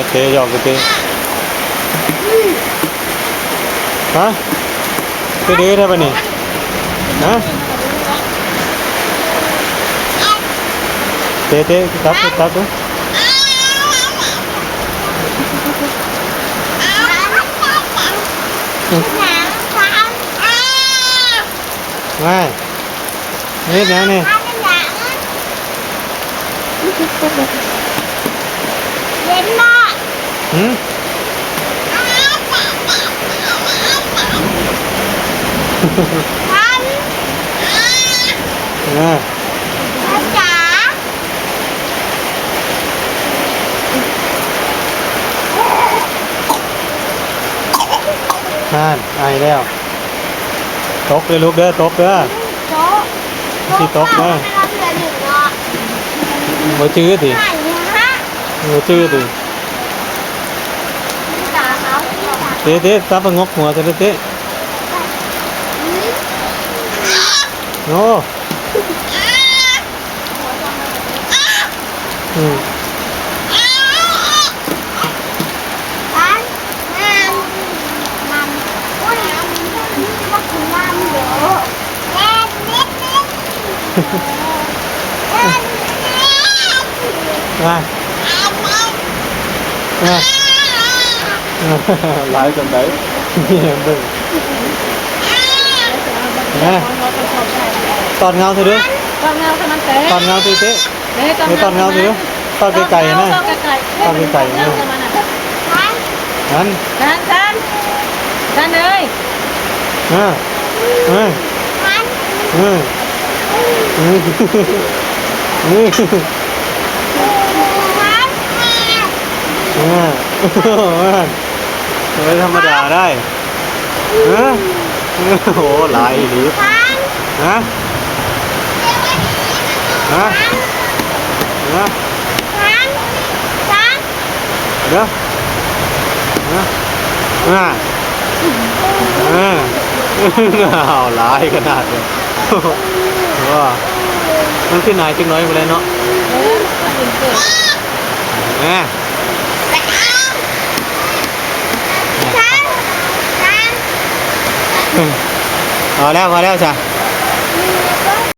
เทหยอกเทฮะเทดื้อได้ปะนี่ฮะเทครับดูไม่นี่นะนี่เย็นมากหืมทันอ่าจ๋าไอแล้วตกเลยลูกเด้อตกเด้อโต๊ะที่ตกเด้อ ให้เราเหลือหนึ่งเนาะหัวจื้อสิ ไหนฮะหัวจื้อสิตาเขาเตะซับงกหัวเตะโอ้อืมทันมันอุ้ยมันถึงน้ำเดี๋ยวเล่นเล่นเล่นเล่น มาหลายจนได้เนี่ยมึงนะตอนเงาเถอะด้วย ตอนเงาทำมันเตะ ตอนเงาสิเต๊ะตอนเงาสิด้วยตอนไก่ๆนะตอนไก่ๆนะนั่น ดันเลย อ่าอ่าอ่าอ่าไม่ธรรมดาได้ฮะโอ้หลายหรือฮะฮะฮะเด้อฮะเอาหลายขนาดเลยว้ามันขึ้นไหนจังน้อยไปเลยเนาะแม่พอแล้วจ้ะ